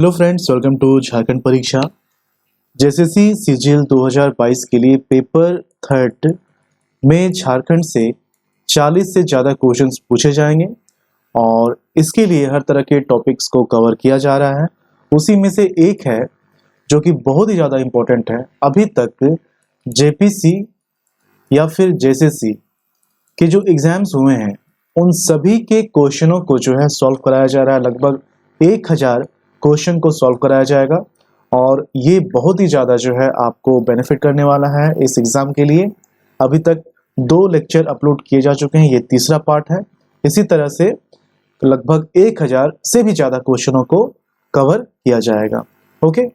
Hello friends, welcome to Jharkhand परीक्षा। JSSC CGL 2022 के लिए पेपर थर्ड में झारखंड से 40 से ज़्यादा क्वेश्चंस पूछे जाएंगे और इसके लिए हर तरह के टॉपिक्स को कवर किया जा रहा है। उसी में से एक है जो कि बहुत ही ज़्यादा इम्पोर्टेंट है। अभी तक जेपीसी या फिर जेएसएससी के जो एग्ज़ाम्स हुए हैं उन सभी के क्वेश्चनों को जो है सॉल्व कराया जा रहा है। लगभग 1000 क्वेश्चन को सॉल्व कराया जाएगा और ये बहुत ही ज़्यादा जो है आपको बेनिफिट करने वाला है इस एग्ज़ाम के लिए। अभी तक 2 लेक्चर अपलोड किए जा चुके हैं, ये तीसरा पार्ट है। इसी तरह से लगभग 1000 से भी ज़्यादा क्वेश्चनों को कवर किया जाएगा। ओके,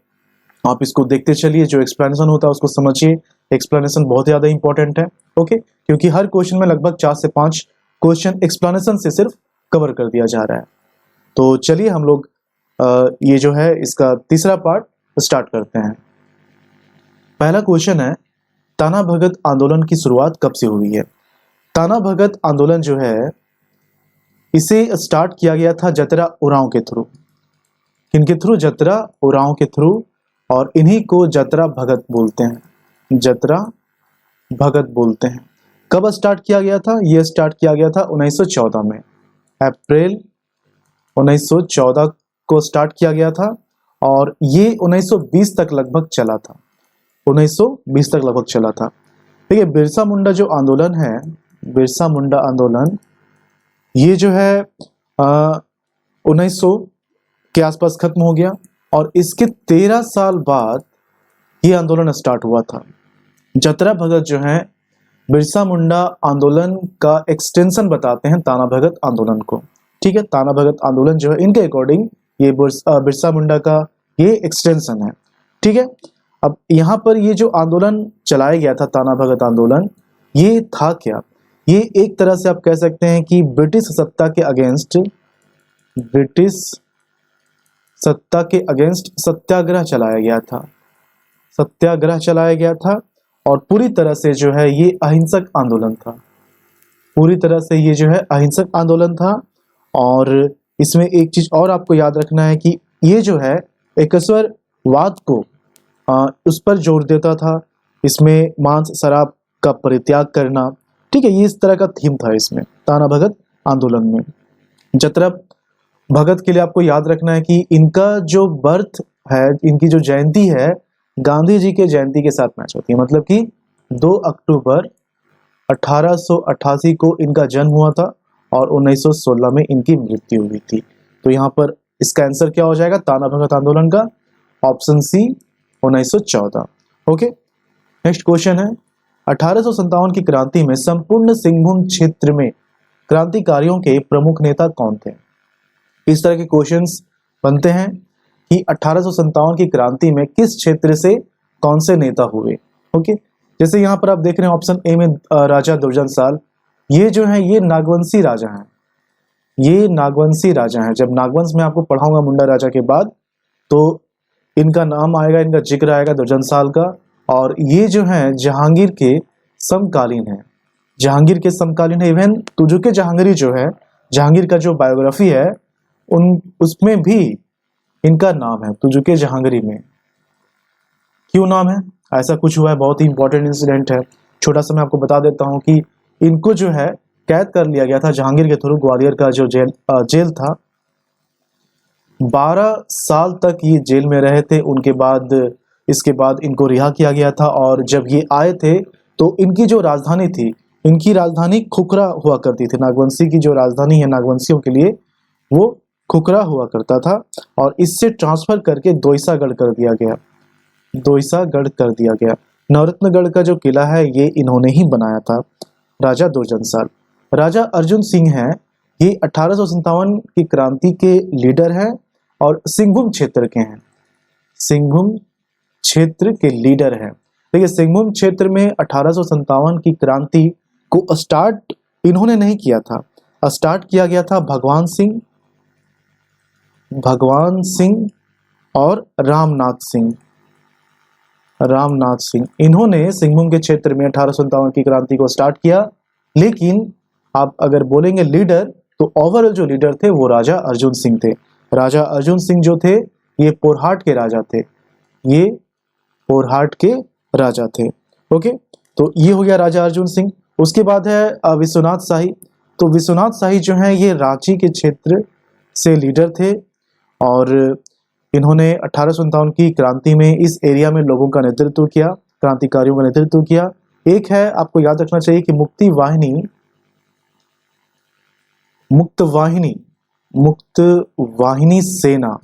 आप इसको देखते चलिए, जो एक्सप्लेनेशन होता है उसको समझिए। एक्सप्लेनेशन बहुत ज़्यादा इंपॉर्टेंट है, ओके, क्योंकि हर क्वेश्चन में लगभग 4 से 5 क्वेश्चन एक्सप्लेनेशन से सिर्फ कवर कर दिया जा रहा है। तो चलिए हम लोग ये जो है इसका तीसरा पार्ट स्टार्ट करते हैं। पहला क्वेश्चन है, ताना भगत आंदोलन की शुरुआत कब से हुई है? ताना भगत आंदोलन जो है इसे स्टार्ट किया गया था जतरा उरांव के थ्रू। किनके थ्रू? जतरा उरांव के थ्रू, और इन्हीं को जतरा भगत बोलते हैं। जतरा भगत बोलते हैं। कब स्टार्ट किया गया था? यह स्टार्ट किया गया था 1914 में, अप्रैल 1914 को स्टार्ट किया गया था और ये 1920 तक लगभग चला था। 1920 तक लगभग चला था। देखिए, बिरसा मुंडा जो आंदोलन है, बिरसा मुंडा आंदोलन, ये जो है 1900 के आसपास खत्म हो गया और इसके 13 साल बाद ये आंदोलन स्टार्ट हुआ था। जतरा भगत जो है बिरसा मुंडा आंदोलन का एक्सटेंशन बताते हैं ताना भगत आंदोलन को। ठीक है, ताना भगत आंदोलन जो है इनके अकॉर्डिंग ये बिरसा मुंडा का ये एक्सटेंशन है। ठीक है, अब यहाँ पर ये जो आंदोलन चलाया गया था ताना भगत आंदोलन, ये था क्या? ये एक तरह से आप कह सकते हैं कि ब्रिटिश सत्ता के अगेंस्ट, ब्रिटिश सत्ता के अगेंस्ट सत्याग्रह चलाया गया था। सत्याग्रह चलाया गया था और पूरी तरह से जो है ये अहिंसक आंदोलन था। पूरी तरह से ये जो है अहिंसक आंदोलन था। और इसमें एक चीज और आपको याद रखना है कि ये जो है एकेश्वरवाद को उस पर जोर देता था। इसमें मांस शराब का परित्याग करना, ठीक है, ये इस तरह का थीम था इसमें ताना भगत आंदोलन में। जतरा भगत के लिए आपको याद रखना है कि इनका जो बर्थ है, इनकी जो जयंती है, गांधी जी के जयंती के साथ मैच होती है। मतलब कि 2 अक्टूबर 1888 को इनका जन्म हुआ था और 1916 में इनकी मृत्यु हुई थी। तो यहाँ पर इसका आंसर क्या हो जाएगा ताना भगत आंदोलन का? Option C, 1914। Okay, next question है, 1857 की क्रांति में संपूर्ण सिंहभूम क्षेत्र में क्रांतिकारियों के प्रमुख नेता कौन थे? इस तरह के क्वेश्चंस बनते हैं कि 1857 की क्रांति में किस क्षेत्र से कौन से नेता हुए। ओके, जैसे यहाँ पर आप देख रहे हैं ऑप्शन ए में राजा दुर्जनसाल, ये जो है ये नागवंशी राजा हैं। ये नागवंशी राजा हैं। जब नागवंश में आपको पढ़ाऊंगा मुंडा राजा के बाद, तो इनका नाम आएगा, इनका जिक्र आएगा दुर्जनसाल का। और ये जो है जहांगीर के समकालीन है। जहांगीर के समकालीन है। इवन तुजुके जहांगीरी जो है, जहांगीर का जो बायोग्राफी है उसमें भी इनका नाम है तुजुके जहांगीरी में। क्यों नाम है? ऐसा कुछ हुआ है, बहुत ही इंपॉर्टेंट इंसिडेंट है। छोटा सा मैं आपको बता देता हूँ कि इनको जो है कैद कर लिया गया था जहांगीर के थ्रू। ग्वालियर का जो जेल था, 12 साल तक ये जेल में रहे थे। उनके बाद इसके बाद इनको रिहा किया गया था और जब ये आए थे तो इनकी जो राजधानी थी, इनकी राजधानी खुखरा हुआ करती थी। नागवंशी की जो राजधानी है नागवंशियों के लिए, वो खुखरा हुआ करता था और इससे ट्रांसफर करके दोईसागढ़ कर दिया गया। दोईसागढ़ कर दिया गया। नवरत्नगढ़ का जो किला है ये इन्होंने ही बनाया था, राजा दुर्जनसाल। राजा अर्जुन सिंह हैं, ये 1857 की क्रांति के लीडर हैं और सिंहभूम क्षेत्र के हैं। सिंहभूम क्षेत्र के लीडर हैं। देखिए, सिंहभूम क्षेत्र में 1857 की क्रांति को स्टार्ट इन्होंने नहीं किया था, स्टार्ट किया गया था भगवान सिंह और रामनाथ सिंह। इन्होंने सिंहभूम के क्षेत्र में 1857 की क्रांति को स्टार्ट किया। लेकिन आप अगर बोलेंगे लीडर, तो ओवरऑल जो लीडर थे वो राजा अर्जुन सिंह थे। राजा अर्जुन सिंह जो थे ये पोरहाट के राजा थे, ये पोरहाट के राजा थे। ओके, तो ये हो गया राजा अर्जुन सिंह। उसके बाद है विश्वनाथ शाही। तो विश्वनाथ शाही जो है ये रांची के क्षेत्र से लीडर थे और इन्होंने 1857 की क्रांति में इस एरिया में लोगों का नेतृत्व किया, क्रांतिकारियों का नेतृत्व किया। एक है, आपको याद रखना चाहिए कि मुक्त वाहिनी सेना,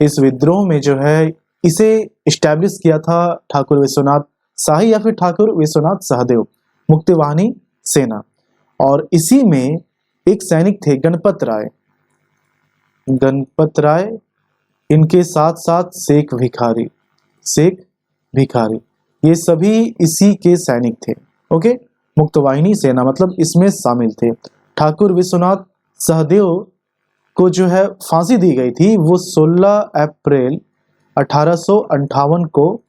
इस विद्रोह में जो है इसे इस्टेब्लिश किया था ठाकुर विश्वनाथ शाही या फिर ठाकुर विश्वनाथ सहदेव, मुक्त वाहिनी सेना। और इसी में एक सैनिक थे गणपत राय, इनके साथ साथ शेख भिखारी, ये सभी इसी के सैनिक थे। ओके, मुक्त वाहिनी सेना मतलब इसमें शामिल थे। ठाकुर विश्वनाथ सहदेव को जो है फांसी दी गई थी वो 16 अप्रैल 1858 को।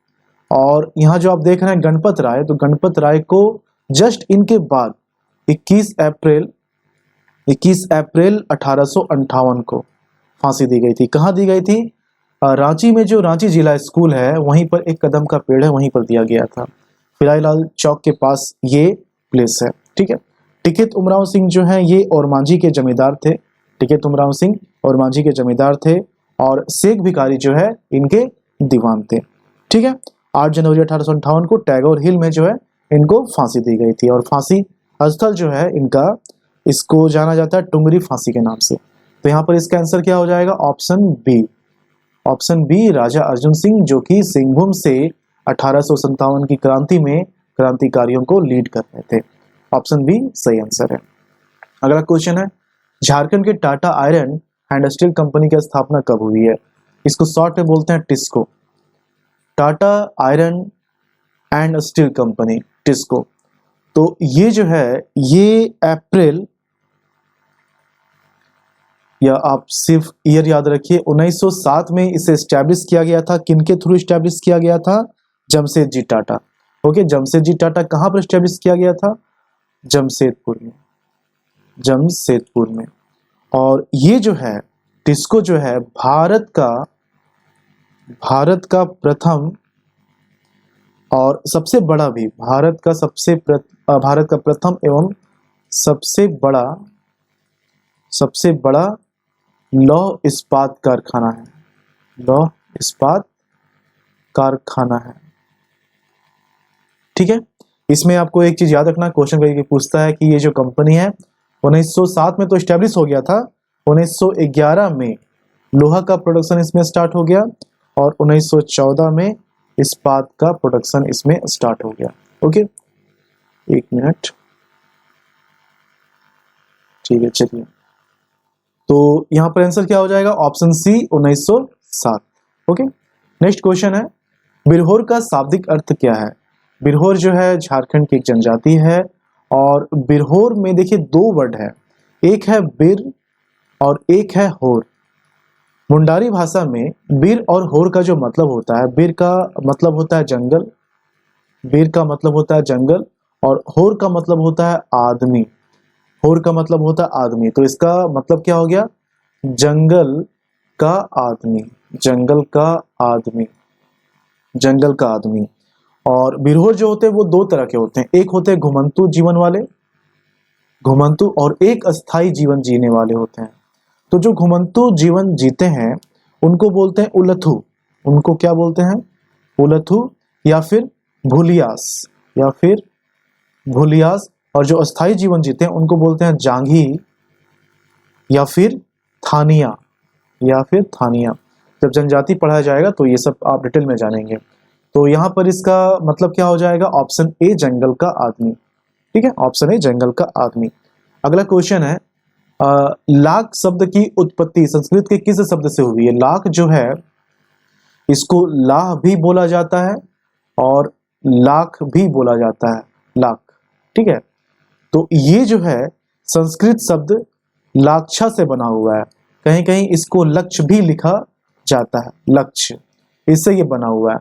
और यहाँ जो आप देख रहे हैं गणपत राय, तो गणपत राय को जस्ट इनके बाद 21 अप्रैल 1858 को फांसी दी गई थी। कहाँ दी गई थी? रांची में जो रांची जिला स्कूल है वहीं पर एक कदम का पेड़ है, वहीं पर दिया गया था। फिराईलाल चौक के पास ये प्लेस है। ठीक है, टिकैत उमराव सिंह जो है ये ओरमांझी के जमींदार थे, टिकैत उमराव सिंह ओरमांझी के जमींदार थे और शेख भिखारी जो है इनके दीवान थे। ठीक है, 8 जनवरी 1858 को टैगोर हिल में जो है इनको फांसी दी गई थी और फांसी स्थल जो है इनका, इसको जाना जाता है टुंगरी फांसी के नाम से। तो यहाँ पर इसका आंसर क्या हो जाएगा? ऑप्शन बी राजा अर्जुन सिंह, जो कि सिंहभूम से 1857 की क्रांति में क्रांतिकारियों को लीड कर रहे थे। ऑप्शन बी सही आंसर है। अगला क्वेश्चन है, झारखंड के Tata iron and steel company की स्थापना कब हुई है? इसको शॉर्ट में बोलते हैं TISCO, Tata iron and steel company, TISCO. तो ये जो है ये अप्रैल, या आप सिर्फ ईयर याद रखिए, 1907 में इसे एस्टैब्लिश किया गया था। किनके थ्रू एस्टैब्लिश किया गया था? जमशेदजी टाटा। ओके, जमशेदजी टाटा कहाँ पर एस्टैब्लिश किया गया था? जमशेदपुर में। और ये जो है टिस्को जो है भारत का प्रथम और सबसे बड़ा भी, भारत का प्रथम एवं सबसे बड़ा लौह इस्पात कारखाना है। ठीक है, इसमें आपको एक चीज याद रखना, क्वेश्चन करके पूछता है कि ये जो कंपनी है 1907 में तो एस्टेब्लिश हो गया था, 1911 में लोहा का प्रोडक्शन इसमें स्टार्ट हो गया और 1914 में इस्पात का प्रोडक्शन इसमें स्टार्ट हो गया। ओके, एक मिनट, ठीक है, चलिए। तो यहां पर आंसर क्या हो जाएगा? Option C 1907। Okay, next question है, बिरहोर का शाब्दिक अर्थ क्या है? बिरहोर जो है झारखंड की एक जनजाति है और बिरहोर में देखिए 2 वर्ड है, एक है बिर और एक है होर। मुंडारी भाषा में बिर और होर का जो मतलब होता है, बिर का मतलब होता है जंगल, और होर का मतलब होता है आदमी। तो इसका मतलब क्या हो गया? जंगल का आदमी। और बिरहोर जो होते हैं वो 2 तरह के होते हैं, एक होते हैं घुमंतु जीवन वाले, और एक अस्थाई जीवन जीने वाले होते हैं। तो जो घुमंतु जीवन जीते हैं उनको बोलते हैं उलथू, उनको क्या बोलते हैं? उलथू या फिर भूलियास। और जो अस्थाई जीवन जीते हैं उनको बोलते हैं जांघी या फिर थानिया। जब जनजाति पढ़ाया जाएगा तो ये सब आप डिटेल में जानेंगे। तो यहाँ पर इसका मतलब क्या हो जाएगा? ऑप्शन ए जंगल का आदमी। ठीक है, ऑप्शन ए जंगल का आदमी। अगला क्वेश्चन है, लाख शब्द की उत्पत्ति संस्कृत के किस शब्द से हुई है? लाख जो है इसको लाह भी बोला जाता है और लाख भी बोला जाता है, लाख। ठीक है, तो ये जो है संस्कृत शब्द लाक्षा से बना हुआ है, कहीं कहीं इसको लक्ष्य भी लिखा जाता है, लक्ष्य, इससे ये बना हुआ है।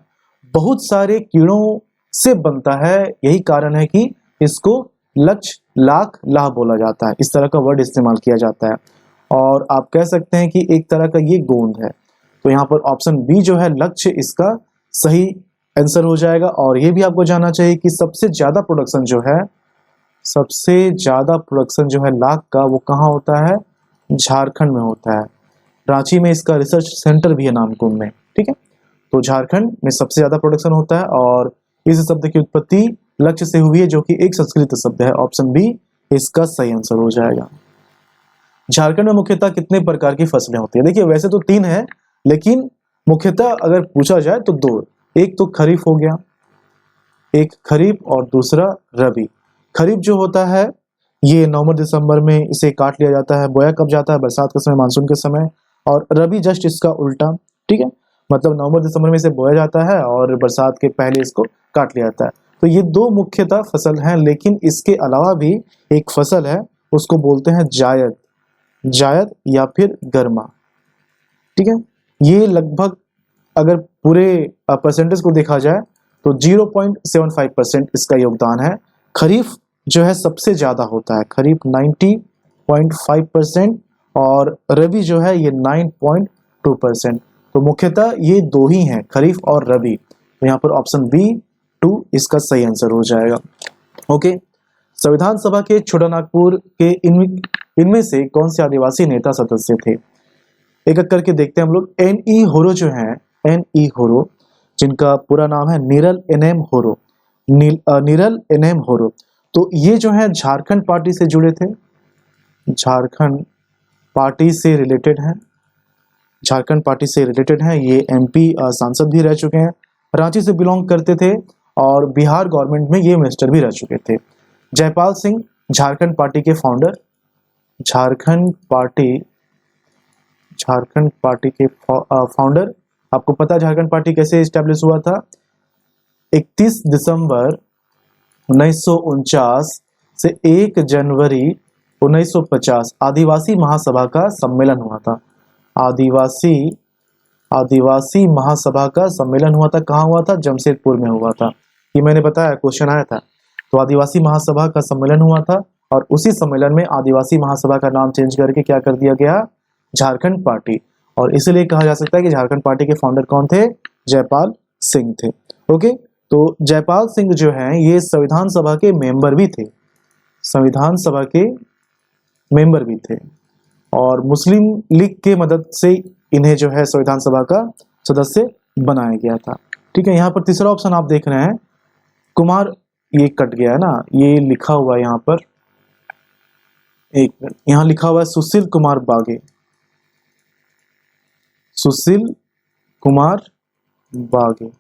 बहुत सारे कीड़ों से बनता है, यही कारण है कि इसको लक्ष्य, लाख, लाह बोला जाता है, इस तरह का वर्ड इस्तेमाल किया जाता है। और आप कह सकते हैं कि एक तरह का ये गोंद है। तो यहाँ पर ऑप्शन बी जो है लक्ष्य इसका सही आंसर हो जाएगा। और ये भी आपको जानना चाहिए कि सबसे ज्यादा प्रोडक्शन जो है लाख का वो कहाँ होता है, झारखंड में होता है। रांची में इसका रिसर्च सेंटर भी है नामकुम में, ठीक है। तो झारखंड में सबसे ज्यादा प्रोडक्शन होता है और इस शब्द की उत्पत्ति लक्ष्य से हुई है, जो कि एक संस्कृत शब्द है। ऑप्शन बी इसका सही आंसर हो जाएगा। झारखंड में मुख्यतः कितने प्रकार की फसलें होती है? देखिए वैसे तो 3 है, लेकिन मुख्यतः अगर पूछा जाए तो 2। एक तो खरीफ हो गया, एक खरीफ और दूसरा रबी। खरीफ जो होता है ये नवंबर दिसंबर में इसे काट लिया जाता है, बोया कब जाता है, बरसात के समय, मानसून के समय। और रबी जस्ट इसका उल्टा, ठीक है, मतलब नवंबर दिसंबर में इसे बोया जाता है और बरसात के पहले इसको काट लिया जाता है। तो ये 2 मुख्यतः फसल हैं, लेकिन इसके अलावा भी एक फसल है, उसको बोलते हैं जायद या फिर गर्मा, ठीक है। ये लगभग अगर पूरे परसेंटेज को देखा जाए तो 0.75% इसका योगदान है। खरीफ जो है सबसे ज्यादा होता है, खरीफ 90.5% और रबी जो है ये 9.2%। तो मुख्यतः ये 2 ही हैं, खरीफ और रबी। तो यहाँ पर ऑप्शन बी 2 इसका सही आंसर हो जाएगा। ओके, संविधान सभा के छोटानागपुर के इनमें से कौन से आदिवासी नेता सदस्य थे? एक एक करके देखते हैं हम लोग। एन.ई. होरो जो हैं, एन.ई. होरो, जिनका पूरा नाम है निरल एन.एम. होरो, निरल एन.एम. होरो। तो ये जो है झारखंड पार्टी से जुड़े थे, झारखंड पार्टी से रिलेटेड हैं, झारखंड पार्टी से रिलेटेड हैं। ये एमपी सांसद भी रह चुके हैं, रांची से बिलोंग करते थे और बिहार गवर्नमेंट में ये मिनिस्टर भी रह चुके थे। जयपाल सिंह झारखंड पार्टी के फाउंडर, झारखंड पार्टी के फाउंडर। आपको पता है झारखंड पार्टी कैसे एस्टेब्लिश हुआ था? 31 दिसंबर 1949 से 1 जनवरी 1950 आदिवासी महासभा का सम्मेलन हुआ था। आदिवासी महासभा का सम्मेलन हुआ था। कहाँ हुआ था? जमशेदपुर में हुआ था। ये मैंने बताया, क्वेश्चन आया था। तो आदिवासी महासभा का सम्मेलन हुआ था और उसी सम्मेलन में आदिवासी महासभा का नाम चेंज करके क्या कर दिया गया? झारखंड पार्टी। और इसलिए कहा जा सकता है कि झारखंड पार्टी के फाउंडर कौन थे? जयपाल सिंह थे। ओके, तो जयपाल सिंह जो हैं ये संविधान सभा के मेंबर भी थे, संविधान सभा के मेंबर भी थे और मुस्लिम लीग के मदद से इन्हें जो है संविधान सभा का सदस्य बनाया गया था। ठीक है, यहाँ पर तीसरा ऑप्शन आप देख रहे हैं कुमार, ये कट गया है ना, ये लिखा हुआ है यहाँ पर, एक मिनट, यहाँ लिखा हुआ है सुशील कुमार बागे, सुशील कुमार बागे,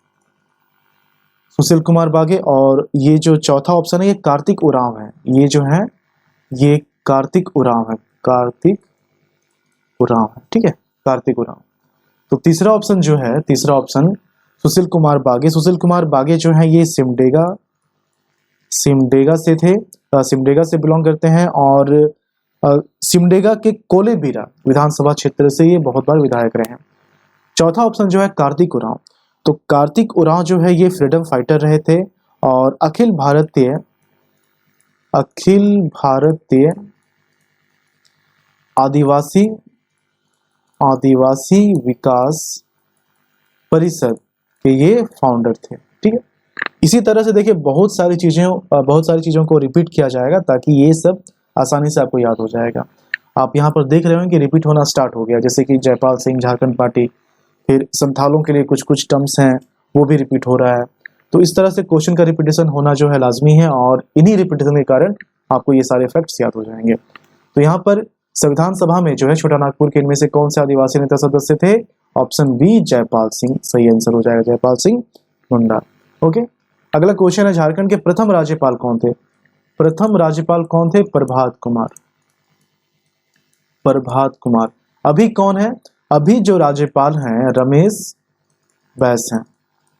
सुशील कुमार बागे। और ये जो चौथा ऑप्शन है ये कार्तिक उरांव है, ये जो है ये कार्तिक उरांव है, कार्तिक उरांव है, ठीक है, कार्तिक उरांव। तो तीसरा ऑप्शन जो है, तीसरा ऑप्शन सुशील कुमार बागे, सुशील कुमार बागे जो है ये सिमडेगा से थे, सिमडेगा से बिलोंग करते हैं और सिमडेगा के कोलेबिरा विधानसभा क्षेत्र से ये बहुत बार विधायक रहे हैं। चौथा ऑप्शन जो है कार्तिक उरांव, तो कार्तिक उरांव जो है ये फ्रीडम फाइटर रहे थे और अखिल भारतीय आदिवासी विकास परिषद के ये फाउंडर थे। ठीक है, इसी तरह से देखिए बहुत सारी चीजों को रिपीट किया जाएगा ताकि ये सब आसानी से आपको याद हो जाएगा। आप यहाँ पर देख रहे हो कि रिपीट होना स्टार्ट हो गया, जैसे कि जयपाल सिंह झारखंड पार्टी, फिर संथालों के लिए कुछ कुछ टर्म्स हैं वो भी रिपीट हो रहा है। तो इस तरह से क्वेश्चन का रिपीटेशन होना जो है लाजमी है और इन्हीं रिपीटेशन के कारण आपको ये सारे फैक्ट्स याद हो जाएंगे। तो यहाँ पर संविधान सभा में जो है छोटानागपुर के इनमें से कौन से आदिवासी नेता सदस्य थे? ऑप्शन बी जयपाल सिंह सही आंसर हो जाएगा, जयपाल सिंह मुंडा। ओके, अगला क्वेश्चन है झारखंड के प्रथम राज्यपाल कौन थे? प्रथम राज्यपाल कौन थे? प्रभात कुमार। अभी कौन है? अभी जो राज्यपाल हैं रमेश बैस हैं।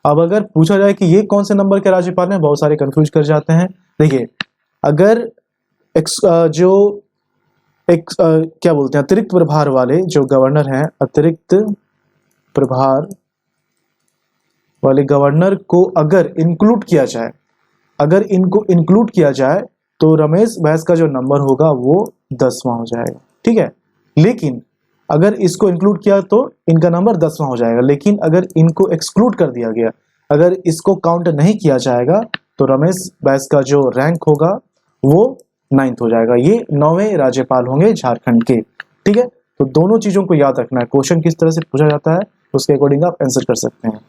अब अगर पूछा जाए कि ये कौन से नंबर के राज्यपाल हैं, बहुत सारे कंफ्यूज कर जाते हैं। देखिए, अगर क्या बोलते हैं अतिरिक्त प्रभार वाले जो गवर्नर हैं, अतिरिक्त प्रभार वाले गवर्नर को अगर इंक्लूड किया जाए, अगर इनको इंक्लूड किया जाए तो रमेश बैस का जो नंबर होगा वो 10वां हो जाएगा। ठीक है, लेकिन अगर इसको इंक्लूड किया तो इनका नंबर 10वां हो जाएगा, लेकिन अगर इनको एक्सक्लूड कर दिया गया, अगर इसको काउंट नहीं किया जाएगा तो रमेश बैस का जो रैंक होगा वो 9th हो जाएगा। ये 9वें राज्यपाल होंगे झारखंड के। ठीक है, तो दोनों चीजों को याद रखना है, क्वेश्चन किस तरह से पूछा जाता है उसके अकॉर्डिंग आप आंसर कर सकते हैं।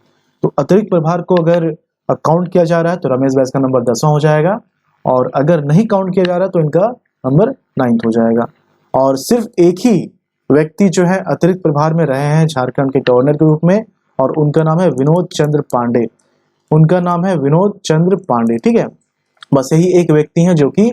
तो अतिरिक्त प्रभार को अगर काउंट किया जा रहा है तो रमेश बैस का नंबर 10वां हो जाएगा, और अगर नहीं काउंट किया जा रहा तो इनका नंबर 9th हो जाएगा। और सिर्फ एक ही व्यक्ति जो है अतिरिक्त प्रभार में रहे हैं झारखंड के गवर्नर के रूप में, और उनका नाम है विनोद चंद्र पांडे। उनका नाम है विनोद चंद्र पांडे। ठीक है, बस यही एक व्यक्ति हैं जो कि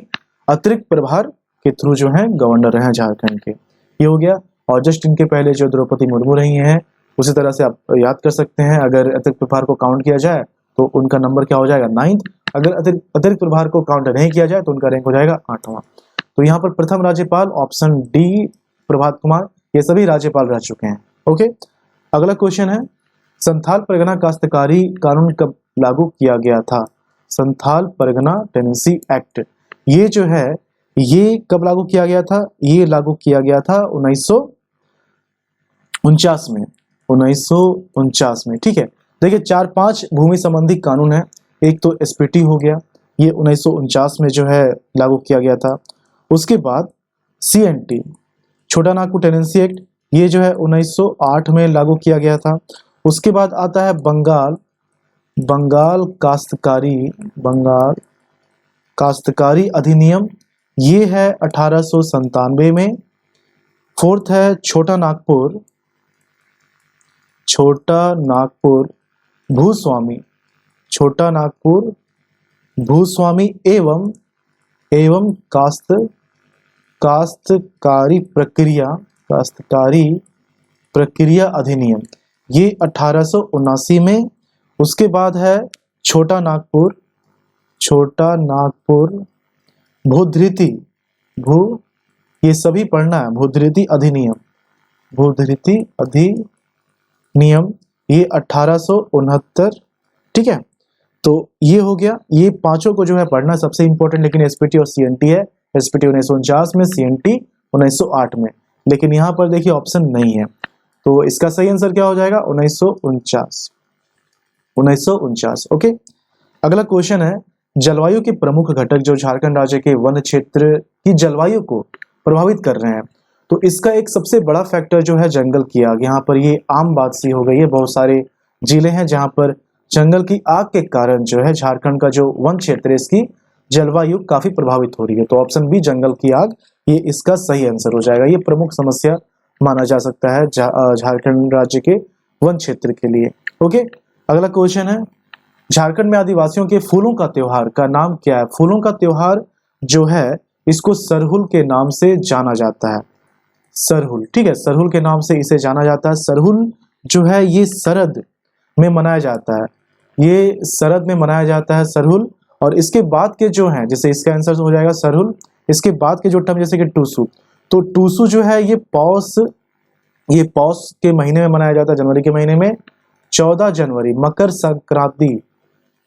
अतिरिक्त प्रभार के थ्रू जो है गवर्नर रहे हैं झारखंड के। ये हो गया। और जस्ट इनके पहले जो द्रौपदी मुर्मू रही हैं उसी तरह से आप याद कर सकते हैं, अगर अतिरिक्त प्रभार को काउंट किया जाए तो उनका नंबर क्या हो जाएगा 9th। अगर अतिरिक्त प्रभार को काउंट नहीं किया जाए तो उनका रैंक हो जाएगा 8वां। तो यहाँ पर प्रथम राज्यपाल ऑप्शन डी प्रभात कुमार, ये सभी राज्यपाल रह चुके हैं। ओके, अगला क्वेश्चन है संथाल परगना काश्तकारी कानून कब लागू किया गया था? संथाल परगना टेनेंसी एक्ट, ये जो है ये कब लागू किया गया था? ये लागू किया गया था 1949 में। 1949 में। ठीक है, देखिए 4-5 भूमि संबंधी कानून है। एक तो एसपीटी हो गया, ये 1949 में जो है लागू किया गया था। उसके बाद सीएनटी छोटा नागपुर टेनेंसी एक्ट, ये जो है 1908 में लागू किया गया था। उसके बाद आता है बंगाल काश्तकारी अधिनियम, ये है 1897 में। फोर्थ है छोटा नागपुर भूस्वामी एवं काश्तकारी प्रक्रिया अधिनियम, ये 1879 में। उसके बाद है छोटा नागपुर ये सभी पढ़ना है, भूधृति अधिनियम, ये 1869। ठीक है, तो ये हो गया। ये पांचों को जो है पढ़ना सबसे इंपॉर्टेंट, लेकिन एसपीटी और सीएनटी है। एसपीटी 1949 में, सीएनटी 1908 में, लेकिन यहाँ पर देखिए ऑप्शन नहीं है, तो इसका सही आंसर क्या हो जाएगा 1949। ओके, अगला क्वेश्चन है जलवायु के प्रमुख घटक जो झारखंड राज्य के वन क्षेत्र की जलवायु को प्रभावित कर रहे हैं, तो इसका एक सबसे बड़ा फैक्टर जो है जंगल की आग। यहाँ पर ये आम बात सी हो गई है, बहुत सारे जिले हैं जहाँ पर जंगल की आग के कारण जो है झारखंड का जो वन क्षेत्र है इसकी जलवायु काफी प्रभावित हो रही है। तो ऑप्शन बी जंगल की आग, ये इसका सही आंसर हो जाएगा। ये प्रमुख समस्या माना जा सकता है झारखंड राज्य के वन क्षेत्र के लिए। ओके, अगला क्वेश्चन है झारखंड में आदिवासियों के फूलों का त्योहार का नाम क्या है? फूलों का त्योहार जो है इसको सरहुल के नाम से जाना जाता है। सरहुल, ठीक है, सरहुल के नाम से इसे जाना जाता है। सरहुल जो है ये शरद में मनाया जाता है, ये शरद में मनाया जाता है सरहुल। और इसके बाद के जो हैं, जैसे इसका आंसर हो जाएगा सरहुल। इसके बाद के जो टर्म जैसे कि टूसू, तो टूसू जो है ये पौष के महीने में मनाया जाता है, जनवरी के महीने में। 14 जनवरी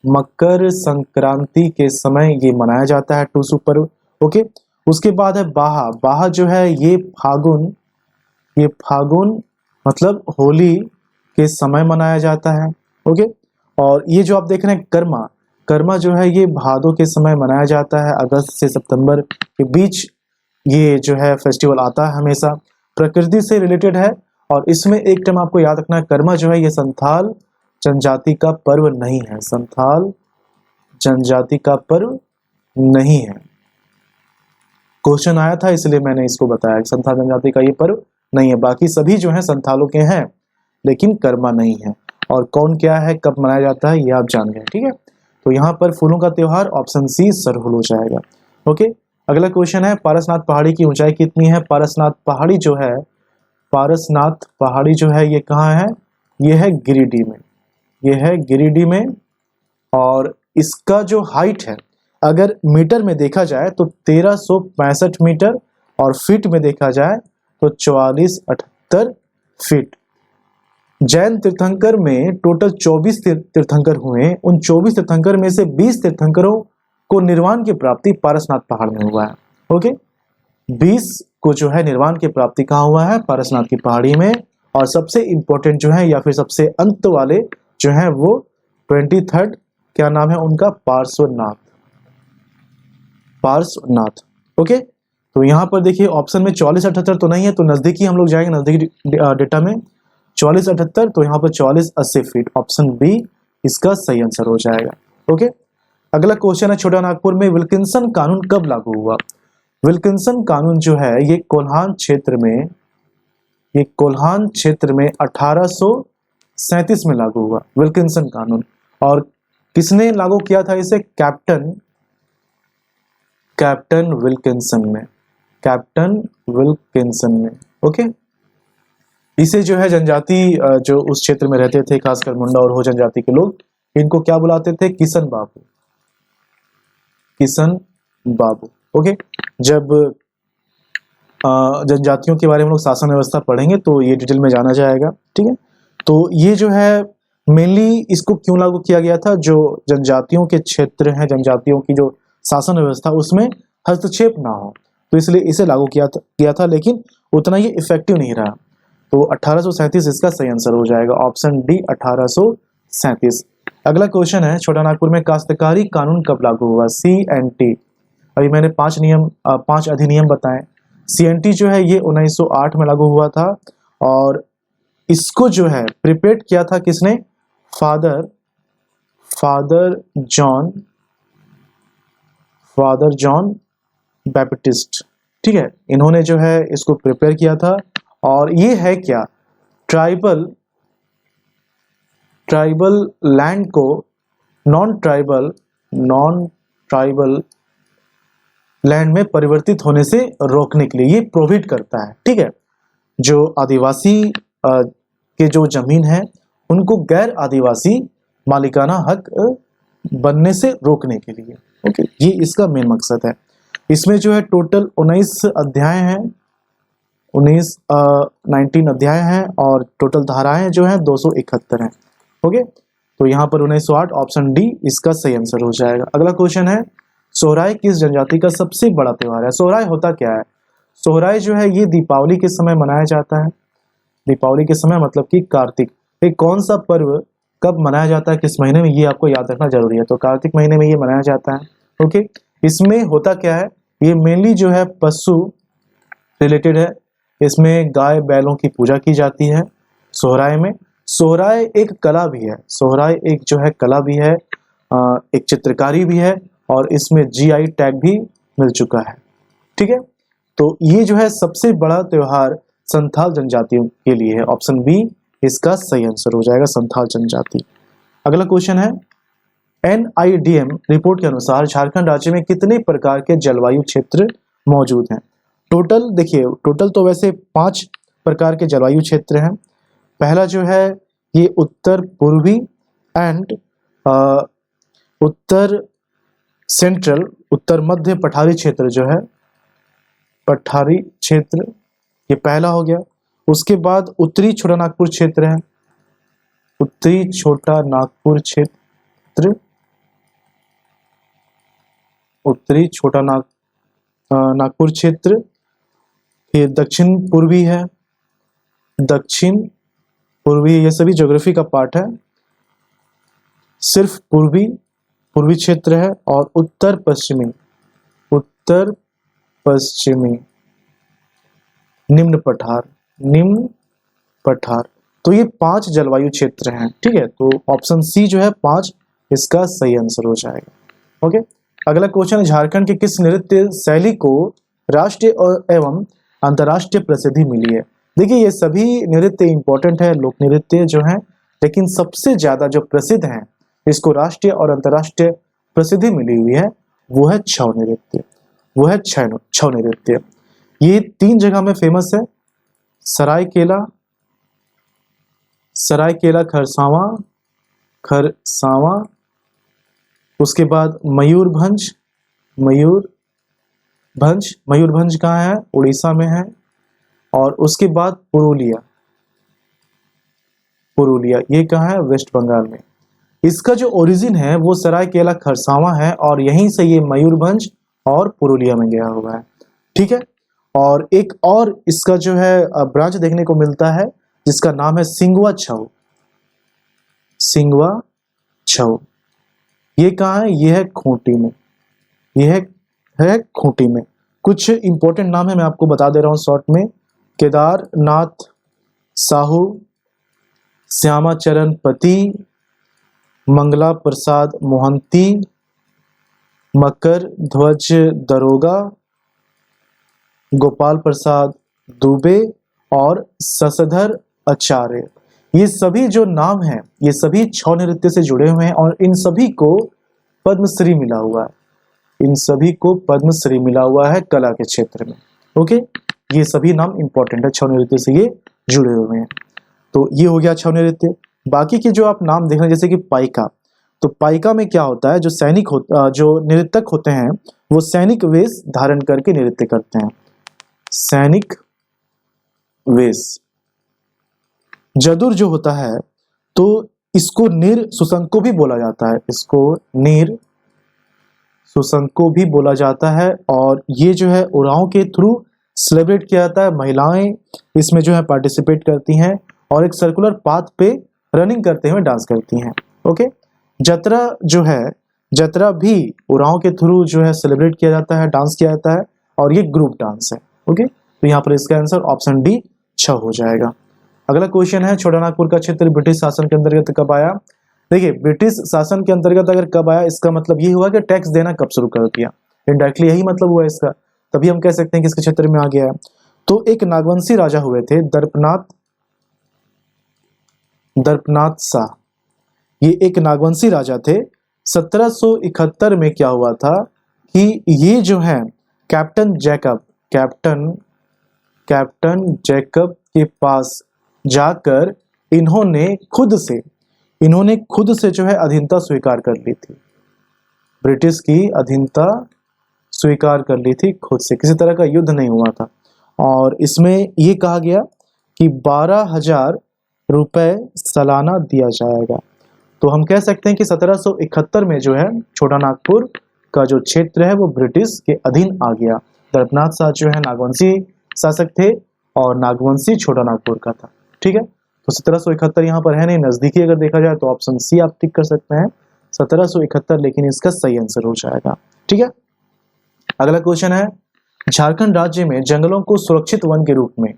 मकर संक्रांति के समय ये मनाया जाता है टूसू पर्व। ओके, उसके बाद है बाहा जो है ये फागुन मतलब होली के समय मनाया जाता है। ओके, और ये जो आप देख रहे हैं कर्मा जो है ये भादों के समय मनाया जाता है, अगस्त से सितंबर के बीच ये जो है फेस्टिवल आता है हमेशा। प्रकृति से रिलेटेड है, और इसमें एक टर्म आपको याद रखना है, कर्मा जो है ये संथाल जनजाति का पर्व नहीं है। संथाल जनजाति का पर्व नहीं है, क्वेश्चन आया था इसलिए मैंने इसको बताया। संथाल जनजाति का ये पर्व नहीं है, बाकी सभी जो है संथालों के हैं लेकिन कर्मा नहीं है। और कौन क्या है, कब मनाया जाता है, ये आप जान गए। ठीक है, तो यहाँ पर फूलों का त्योहार ऑप्शन सी सरहुल हो जाएगा। ओके, अगला क्वेश्चन है पारसनाथ पहाड़ी की ऊंचाई कितनी है? पारसनाथ पहाड़ी जो है ये कहाँ है? ये है गिरिडीह में। और इसका जो हाइट है अगर मीटर में देखा जाए तो 1365 मीटर, और फीट में देखा जाए तो 4478 फीट। जैन तीर्थंकर में टोटल 24 तीर्थंकर हुए। उन 24 तीर्थंकर में से 20 तीर्थंकरों को निर्वाण की प्राप्ति पारसनाथ पहाड़ में हुआ है। ओके, 20 को जो है निर्वाण की प्राप्ति कहाँ हुआ है? पारसनाथ की पहाड़ी में। और सबसे इंपॉर्टेंट जो है या फिर सबसे अंत वाले जो है वो 23rd, क्या नाम है उनका? पार्श्वनाथ। पार्श्वनाथ। ओके, तो यहाँ पर देखिए ऑप्शन में 4478 तो नहीं है, तो नजदीकी हम लोग जाएंगे, नजदीकी डेटा में 4478, तो यहाँ पर 4480 फीट, ऑप्शन बी इसका सही आंसर हो जाएगा। ओके, अगला क्वेश्चन है, छोटा नागपुर में विल्किंसन कानून कब लागू हुआ? विल्किंसन कानून जो है ये कोल्हान क्षेत्र में 1837 में लागू हुआ विल्किंसन कानून। और किसने लागू किया था इसे? कैप्टन विल्किंसन में। ओके, इसे जो है जनजाति जो उस क्षेत्र में रहते थे, खासकर मुंडा और हो जनजाति के लोग, इनको क्या बुलाते थे? किशन बाबू। ओके, जब जनजातियों के बारे में लोग शासन व्यवस्था पढ़ेंगे तो ये डिटेल में जाना जाएगा। ठीक है, तो ये जो है मेनली इसको क्यों लागू किया गया था? जो जनजातियों के क्षेत्र हैं, जनजातियों की जो शासन व्यवस्था उसमें हस्तक्षेप ना हो, तो इसलिए इसे लागू किया था, लेकिन उतना ये इफेक्टिव नहीं रहा। तो 1837 इसका सही आंसर हो जाएगा, ऑप्शन डी 1837। अगला क्वेश्चन है, छोटा नागपुर में काश्तकारी कानून कब लागू हुआ? CNT, अभी मैंने 5 अधिनियम बताएं। CNT जो है ये 1908 में लागू हुआ था, और इसको जो है प्रिपेयर किया था किसने? Father John Baptist. ठीक है, इन्होंने जो है इसको प्रिपेयर किया था, और ये है क्या? ट्राइबल लैंड को नॉन ट्राइबल लैंड में परिवर्तित होने से रोकने के लिए ये प्रोहिबिट करता है। ठीक है, जो आदिवासी के जो जमीन है उनको गैर आदिवासी मालिकाना हक बनने से रोकने के लिए। ओके, ये इसका मेन मकसद है। इसमें जो है टोटल 19 अध्याय हैं, 19 अध्याय हैं, और टोटल धाराएं जो हैं 271 हैं। ओके, तो यहाँ पर 1908, ऑप्शन डी इसका सही आंसर हो जाएगा। अगला क्वेश्चन है, सोहराय किस जनजाति का सबसे बड़ा त्योहार है? सोहराय होता क्या है? सोहराय जो है ये दीपावली के समय मनाया जाता है। दीपावली के समय मतलब कि कार्तिक। ये कौन सा पर्व कब मनाया जाता है, किस महीने में, ये आपको याद रखना जरूरी है। तो कार्तिक महीने में ये मनाया जाता है। ओके, इसमें होता क्या है? ये मेनली जो है पशु रिलेटेड है। इसमें गाय बैलों की पूजा की जाती है सोहराय में। सोहराय एक कला भी है, सोहराय एक जो है कला भी है, एक चित्रकारी भी है, और इसमें GI टैग भी मिल चुका है। ठीक है, तो ये जो है सबसे बड़ा त्योहार संथाल जनजातियों के लिए है, ऑप्शन बी इसका सही आंसर हो जाएगा, संथाल जनजाति। अगला क्वेश्चन है, NIDM रिपोर्ट के अनुसार झारखंड राज्य में कितने प्रकार के जलवायु क्षेत्र मौजूद हैं? टोटल देखिए, टोटल तो वैसे 5 प्रकार के जलवायु क्षेत्र हैं। पहला जो है ये उत्तर पूर्वी एंड उत्तर सेंट्रल, उत्तर मध्य पठारी क्षेत्र जो है, पठारी क्षेत्र, ये पहला हो गया। उसके बाद उत्तरी छोटा नागपुर क्षेत्र है, उत्तरी छोटा नागपुर क्षेत्र, उत्तरी छोटा नागपुर क्षेत्र। फिर दक्षिण पूर्वी है, दक्षिण पूर्वी, ये सभी ज्योग्राफी का पार्ट है। सिर्फ पूर्वी क्षेत्र है, और उत्तर पश्चिमी निम्न पठार। तो ये 5 जलवायु क्षेत्र हैं। ठीक है, तो ऑप्शन सी जो है 5 इसका सही आंसर हो जाएगा। ओके, अगला क्वेश्चन है, झारखंड के किस नृत्य शैली को राष्ट्रीय एवं अंतर्राष्ट्रीय प्रसिद्धि मिली है? देखिए, ये सभी नृत्य इंपॉर्टेंट है, लोक नृत्य जो है, लेकिन सबसे ज्यादा जो प्रसिद्ध है, इसको राष्ट्रीय और अंतर्राष्ट्रीय प्रसिद्धि मिली हुई है, वो है छऊ नृत्य। ये 3 जगह में फेमस है, सरायकेला खरसावा, उसके बाद मयूरभंज कहाँ है? उड़ीसा में है। और उसके बाद पुरुलिया, ये कहाँ है? वेस्ट बंगाल में। इसका जो ओरिजिन है वो सरायकेला खरसावा है, और यहीं से ये मयूरभंज और पुरुलिया में गया हुआ है। ठीक है, और एक और इसका जो है ब्रांच देखने को मिलता है जिसका नाम है सिंगवा छऊ। सिंगवा छऊ ये कहाँ है? ये है खूंटी में। ये है खूंटी में। कुछ इंपॉर्टेंट नाम है, मैं आपको बता दे रहा हूँ शॉर्ट में। केदारनाथ साहू, श्यामाचरण पति, मंगला प्रसाद मोहंती, मकर ध्वज दरोगा, गोपाल प्रसाद दुबे और शशधर आचार्य। ये सभी जो नाम हैं ये सभी छौ नृत्य से जुड़े हुए हैं और इन सभी को पद्मश्री मिला हुआ है। इन सभी को पद्मश्री मिला हुआ है कला के क्षेत्र में। ओके, ये सभी नाम इंपॉर्टेंट है, छौ नृत्य से ये जुड़े हुए हैं। तो ये हो गया छौ नृत्य। बाकी के जो आप नाम देख रहे हैं जैसे कि पाइका, तो पाइका में क्या होता है, जो नृतक होते हैं वो सैनिक वेश धारण करके नृत्य करते हैं। सैनिक वेश। जदुर जो होता है तो इसको नीर सुसंको भी बोला जाता है। इसको नीर सुसंको भी बोला जाता है और ये जो है उरांव के थ्रू सेलिब्रेट किया जाता है। महिलाएं इसमें जो है पार्टिसिपेट करती हैं और एक सर्कुलर पाथ पे रनिंग करते हुए डांस करती हैं। ओके, जतरा जो है, जतरा भी उरांव के थ्रू जो है सेलिब्रेट किया जाता है, डांस किया जाता है और ये ग्रुप डांस है। ओके, तो यहाँ पर इसका आंसर ऑप्शन डी 6 हो जाएगा। अगला क्वेश्चन है, छोटा नागपुर का क्षेत्र ब्रिटिश शासन के अंतर्गत कब आया? देखिए, ब्रिटिश शासन के अंतर्गत अगर कब आया इसका मतलब ये हुआ कि टैक्स देना कब शुरू कर दिया। इनडायरेक्टली यही मतलब हुआ इसका, तभी हम कह सकते हैं कि इसके क्षेत्र में आ गया है। तो एक नागवंशी राजा हुए थे दर्पनाथ शाह। ये एक नागवंशी राजा थे। 1771 में क्या हुआ था कि ये जो है कैप्टन जैकब के पास जाकर इन्होंने खुद से जो है अधीनता स्वीकार कर ली थी। ब्रिटिश की अधीनता स्वीकार कर ली थी खुद से, किसी तरह का युद्ध नहीं हुआ था। और इसमें ये कहा गया कि 12,000 रुपए सालाना दिया जाएगा। तो हम कह सकते हैं कि 1771 में जो है छोटा नागपुर का जो क्षेत्र है वो ब्रिटिश के अधीन आ गया। दर्पनाथ शाह जो है नागवंशी शासक थे और नागवंशी छोटा नागपुर का था। ठीक है, तो 1771 यहाँ पर है नहीं, नजदीकी अगर देखा जाए तो ऑप्शन सी आप टिक कर सकते हैं 1771, लेकिन इसका सही आंसर हो जाएगा। ठीक है, अगला क्वेश्चन है, झारखंड राज्य में जंगलों को सुरक्षित वन के रूप में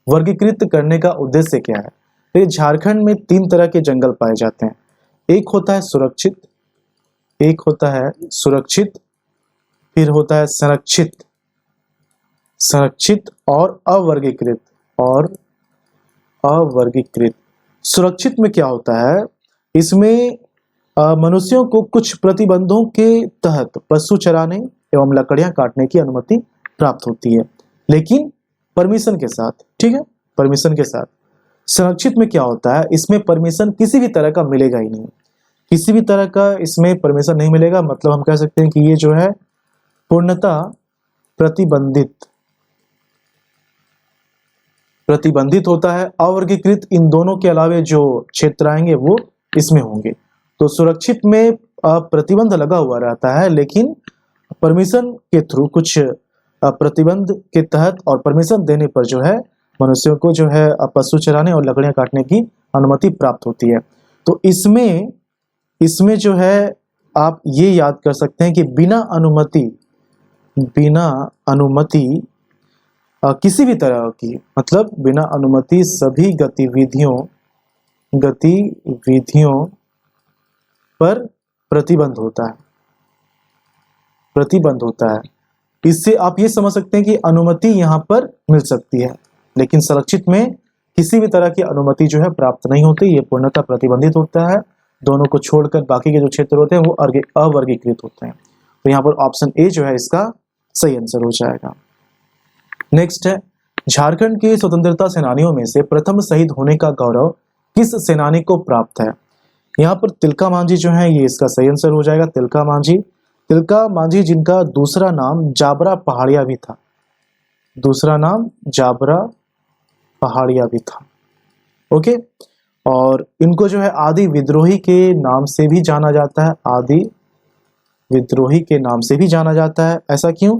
वर्गीकृत करने का उद्देश्य क्या है? तो झारखंड में 3 तरह के जंगल पाए जाते हैं। एक होता है सुरक्षित, फिर होता है संरक्षित और अवर्गीकृत। सुरक्षित में क्या होता है, इसमें मनुष्यों को कुछ प्रतिबंधों के तहत पशु चराने एवं लकड़ियां काटने की अनुमति प्राप्त होती है, लेकिन परमिशन के साथ। ठीक है, परमिशन के साथ। संरक्षित में क्या होता है, इसमें परमिशन किसी भी तरह का मिलेगा ही नहीं, किसी भी तरह का इसमें परमिशन नहीं मिलेगा। मतलब हम कह सकते हैं कि ये जो है पूर्णतः प्रतिबंधित होता है। अवर्गीकृत इन दोनों के अलावे जो क्षेत्र आएंगे वो इसमें होंगे। तो सुरक्षित में प्रतिबंध लगा हुआ रहता है, लेकिन परमिशन के थ्रू कुछ प्रतिबंध के तहत और परमिशन देने पर जो है मनुष्यों को जो है पशु चराने और लकड़ियां काटने की अनुमति प्राप्त होती है। तो इसमें जो है आप ये याद कर सकते हैं कि बिना अनुमति किसी भी तरह की, मतलब बिना अनुमति सभी गतिविधियों पर प्रतिबंध होता है। इससे आप ये समझ सकते हैं कि अनुमति यहाँ पर मिल सकती है, लेकिन संरक्षित में किसी भी तरह की अनुमति जो है प्राप्त नहीं होती, ये पूर्णतः प्रतिबंधित होता है। दोनों को छोड़कर बाकी के जो क्षेत्र होते हैं वो अवर्गीकृत होते हैं। तो यहाँ पर ऑप्शन ए जो है इसका सही आंसर हो जाएगा। नेक्स्ट है, झारखंड के स्वतंत्रता सेनानियों में से प्रथम शहीद होने का गौरव किस सेनानी को प्राप्त है? यहाँ पर तिलका मांझी जो है ये इसका सही आंसर हो जाएगा। तिलका मांझी जिनका दूसरा नाम जाबरा पहाड़िया भी था। ओके, और इनको जो है आदि विद्रोही के नाम से भी जाना जाता है। ऐसा क्यों?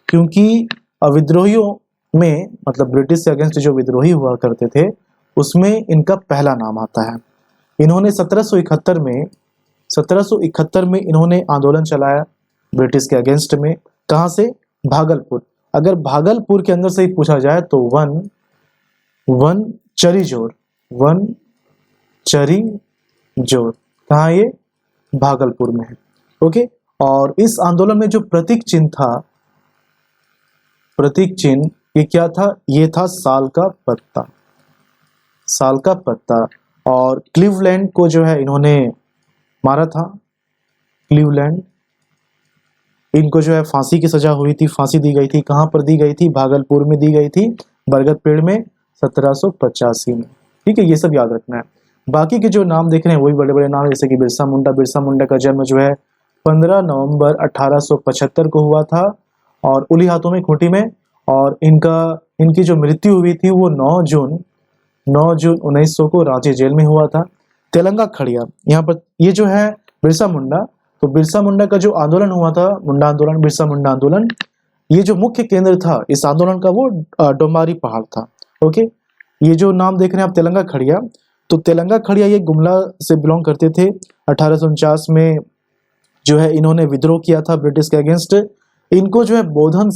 क्योंकि विद्रोहियों में, मतलब ब्रिटिश के अगेंस्ट जो विद्रोही हुआ करते थे, उसमें इनका पहला नाम आता है। इन्होंने 1771 में इन्होंने आंदोलन चलाया ब्रिटिश के अगेंस्ट में। कहाँ से? भागलपुर। अगर भागलपुर के अंदर से ही पूछा जाए तो वन चरी जोर, कहाँ ये? भागलपुर में है। ओके। और इस आंदोलन में जो प्रतीक चिन्ह था, प्रतीक चिन्ह ये क्या था? ये था साल का पत्ता, साल का पत्ता। और क्लीवलैंड को जो है इन्होंने मारा था, क्लीवलैंड। इनको जो है फांसी की सजा हुई थी, फांसी दी गई थी। कहाँ पर दी गई थी? भागलपुर में दी गई थी, बरगद पेड़ में, 1785 में। ठीक है, ये सब याद रखना है। बाकी के जो नाम देख रहे हैं वही बड़े बड़े नाम, जैसे कि बिरसा मुंडा। बिरसा मुंडा का जन्म जो है 15 नवंबर 1875 को हुआ था, और उली हाथों में, खूंटी में। और इनकी जो मृत्यु हुई थी वो 9 जून 1900 को रांची जेल में हुआ था। तेलंगा खड़िया, यहाँ पर ये जो है बिरसा मुंडा, तो बिरसा मुंडा का जो आंदोलन हुआ था, मुंडा आंदोलन, बिरसा मुंडा आंदोलन, ये जो मुख्य केंद्र था इस आंदोलन का वो डोमारी पहाड़ था। ओके। ये जो नाम देख रहे हैं आप तेलंगा खड़िया, तो तेलंगा खड़िया ये गुमला से बिलोंग करते थे। 1849 में जो है इन्होंने विद्रोह किया था ब्रिटिश के अगेंस्ट। इनको जो है बोधन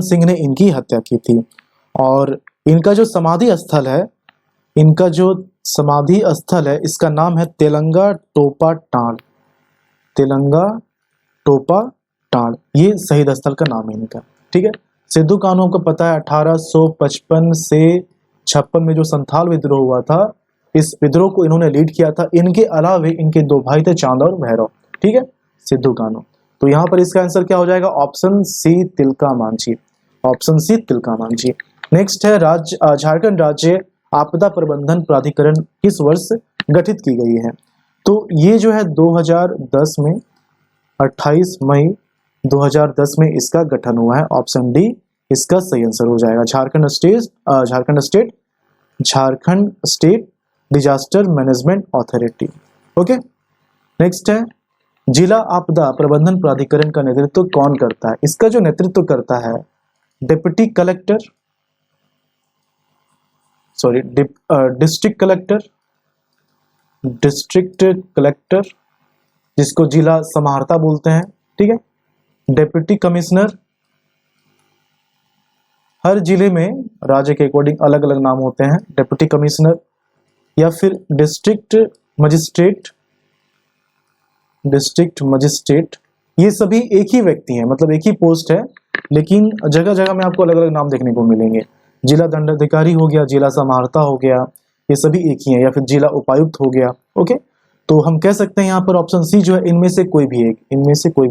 सिंह ने इनकी हत्या की थी। और इनका जो समाधि स्थल है, इसका नाम है तेलंगा टोपा टांड। तेलंगा टोपा टांड, ये शहीद स्थल का नाम है इनका। ठीक है। सिद्धू कान्हू को पता है 1855 से 56 में जो संथाल विद्रोह हुआ था, इस विद्रोह को इन्होंने लीड किया था। इनके अलावे इनके 2 भाई थे, चांद और भैरव। ठीक है, सिद्धू कान्हू। तो यहाँ पर इसका आंसर क्या हो जाएगा? Option C, Tilka Manjhi. Option C, Tilka Manjhi. Next है झारखंड राज्य आपदा प्रबंधन प्राधिकरण किस वर्ष गठित की गई है? तो ये जो है 2010 में, 28 मई 2010 में इसका गठन हुआ है। ऑप्शन डी इसका सही आंसर हो जाएगा। Jharkhand state disaster management authority. Okay. Next है जिला आपदा प्रबंधन प्राधिकरण का नेतृत्व कौन करता है? इसका जो नेतृत्व करता है डिप्टी कलेक्टर, डिस्ट्रिक्ट कलेक्टर, जिसको जिला समाहर्ता बोलते हैं। ठीक है। डिप्टी कमिश्नर, हर जिले में राज्य के अकॉर्डिंग अलग अलग नाम होते हैं, डिप्टी कमिश्नर, या फिर डिस्ट्रिक्ट मजिस्ट्रेट। ये सभी एक ही व्यक्ति हैं, मतलब एक ही पोस्ट है, लेकिन जगह जगह में आपको अलग अलग नाम देखने को मिलेंगे। जिला दंडाधिकारी हो गया, जिला समाहर्ता हो गया, ये सभी एक ही हैं, या फिर जिला उपायुक्त हो गया। ओके। तो हम कह सकते हैं यहाँ पर ऑप्शन सी जो है इनमें से कोई भी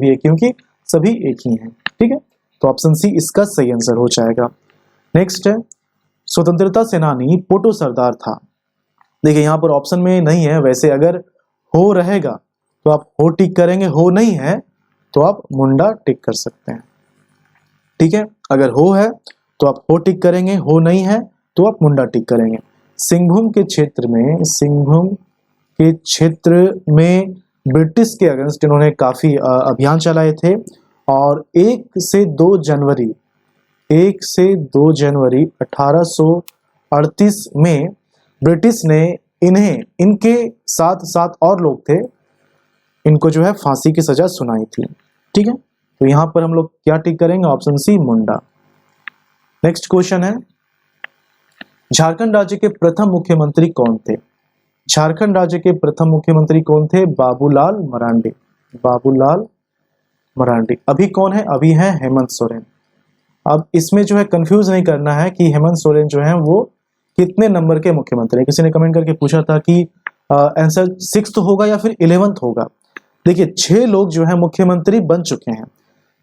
एक, क्योंकि सभी एक ही हैं। ठीक है, तो ऑप्शन सी इसका सही आंसर हो जाएगा। नेक्स्ट है स्वतंत्रता सेनानी पोटो सरदार था। देखिए यहाँ पर ऑप्शन में नहीं है, वैसे अगर हो रहेगा तो आप हो टिक करेंगे, हो नहीं है तो आप मुंडा टिक कर सकते हैं। ठीक है, अगर हो है तो आप हो टिक करेंगे, हो नहीं है तो आप मुंडा टिक करेंगे। सिंहभूम के क्षेत्र में ब्रिटिश के अगेंस्ट इन्होंने काफी अभियान चलाए थे, और 1 से 2 जनवरी 1838 में ब्रिटिश ने इनके साथ और लोग थे, इनको जो है फांसी की सजा सुनाई थी। ठीक है, तो यहां पर हम लोग क्या टिक करेंगे? ऑप्शन सी, मुंडा। नेक्स्ट क्वेश्चन है झारखंड राज्य के प्रथम मुख्यमंत्री कौन थे? झारखंड राज्य के प्रथम मुख्यमंत्री कौन थे? बाबूलाल मरांडी। अभी कौन है? अभी है हेमंत सोरेन। अब इसमें जो है कंफ्यूज नहीं करना है कि हेमंत सोरेन जो है वो कितने नंबर के मुख्यमंत्री हैं। किसी ने कमेंट करके पूछा था कि आंसर 6th होगा या फिर 11th होगा। देखिए 6 लोग जो है मुख्यमंत्री बन चुके हैं,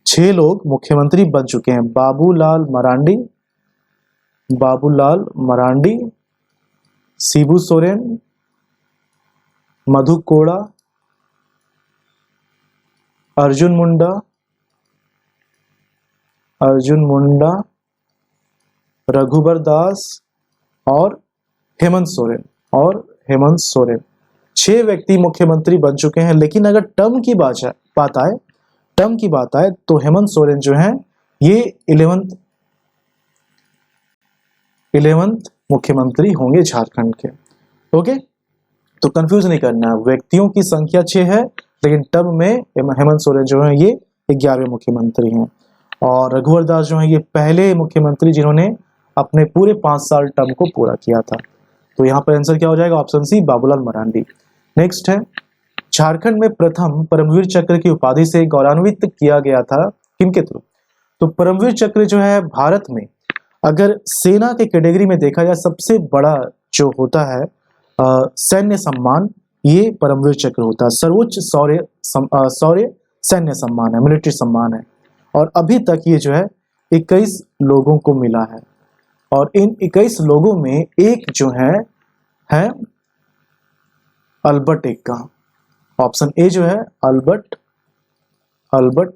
6 लोग मुख्यमंत्री बन चुके हैं। बाबूलाल मरांडी, शिबू सोरेन, मधु कोड़ा, अर्जुन मुंडा, रघुबर दास और हेमंत सोरेन। 6 व्यक्ति मुख्यमंत्री बन चुके हैं। लेकिन अगर टर्म की बात आए, टर्म की बात आए तो हेमंत सोरेन जो है ये 11th मुख्यमंत्री होंगे झारखंड के। ओके, तो कंफ्यूज नहीं करना है, व्यक्तियों की संख्या 6 है लेकिन टर्म में हेमंत सोरेन जो है ये 11वें मुख्यमंत्री हैं। और रघुवर दास जो है ये पहले मुख्यमंत्री जिन्होंने अपने पूरे 5 साल टर्म को पूरा किया था। तो यहाँ पर आंसर क्या हो जाएगा, option C Babulal Marandi. Next है, झारखंड में प्रथम परमवीर चक्र की उपाधि से गौरवान्वित किया गया था किनके थ्रू? तो परमवीर चक्र जो है भारत में अगर सेना के कैटेगरी में देखा जाए सबसे बड़ा जो होता है सैन्य सम्मान, ये परमवीर चक्र होता है। सर्वोच्च शौर्य सैन्य सम्मान है, मिलिट्री सम्मान है। और अभी तक ये जो है 21 लोगों को मिला है और इन 21 लोगों में एक जो है अल्बर्ट एक्का। ऑप्शन ए जो है अल्बर्ट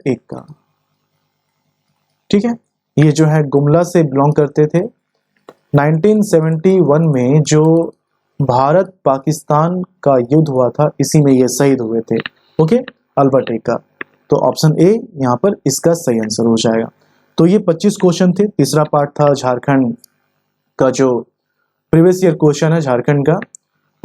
एक्का, ठीक है। ये जो है गुमला से बिलोंग करते थे। 1971 में जो भारत पाकिस्तान का युद्ध हुआ था इसी में ये शहीद हुए थे। Okay, Albert Ekka. तो ऑप्शन ए यहाँ पर इसका सही आंसर हो जाएगा। तो ये 25 क्वेश्चन थे। तीसरा पार्ट था झारखंड का जो प्रीवियस ईयर क्वेश्चन है झारखंड का,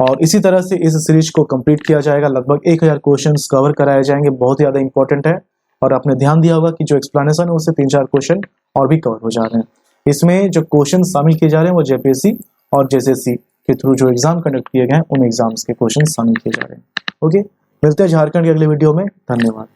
और इसी तरह से इस सीरीज को कंप्लीट किया जाएगा। लगभग 1000 क्वेश्चंस कवर कराए जाएंगे, बहुत ही ज़्यादा इंपॉर्टेंट है। और आपने ध्यान दिया होगा कि जो एक्सप्लेनेशन है उससे 3-4 क्वेश्चन और भी कवर हो जा रहे हैं। इसमें जो क्वेश्चन शामिल किए जा रहे हैं वो जेपीएससी और जेएसएससी के थ्रू जो एग्जाम कंडक्ट किए गए हैं उन एग्जाम्स के क्वेश्चन शामिल किए जा रहे हैं। ओके, मिलते हैं झारखंड के अगले वीडियो में। धन्यवाद।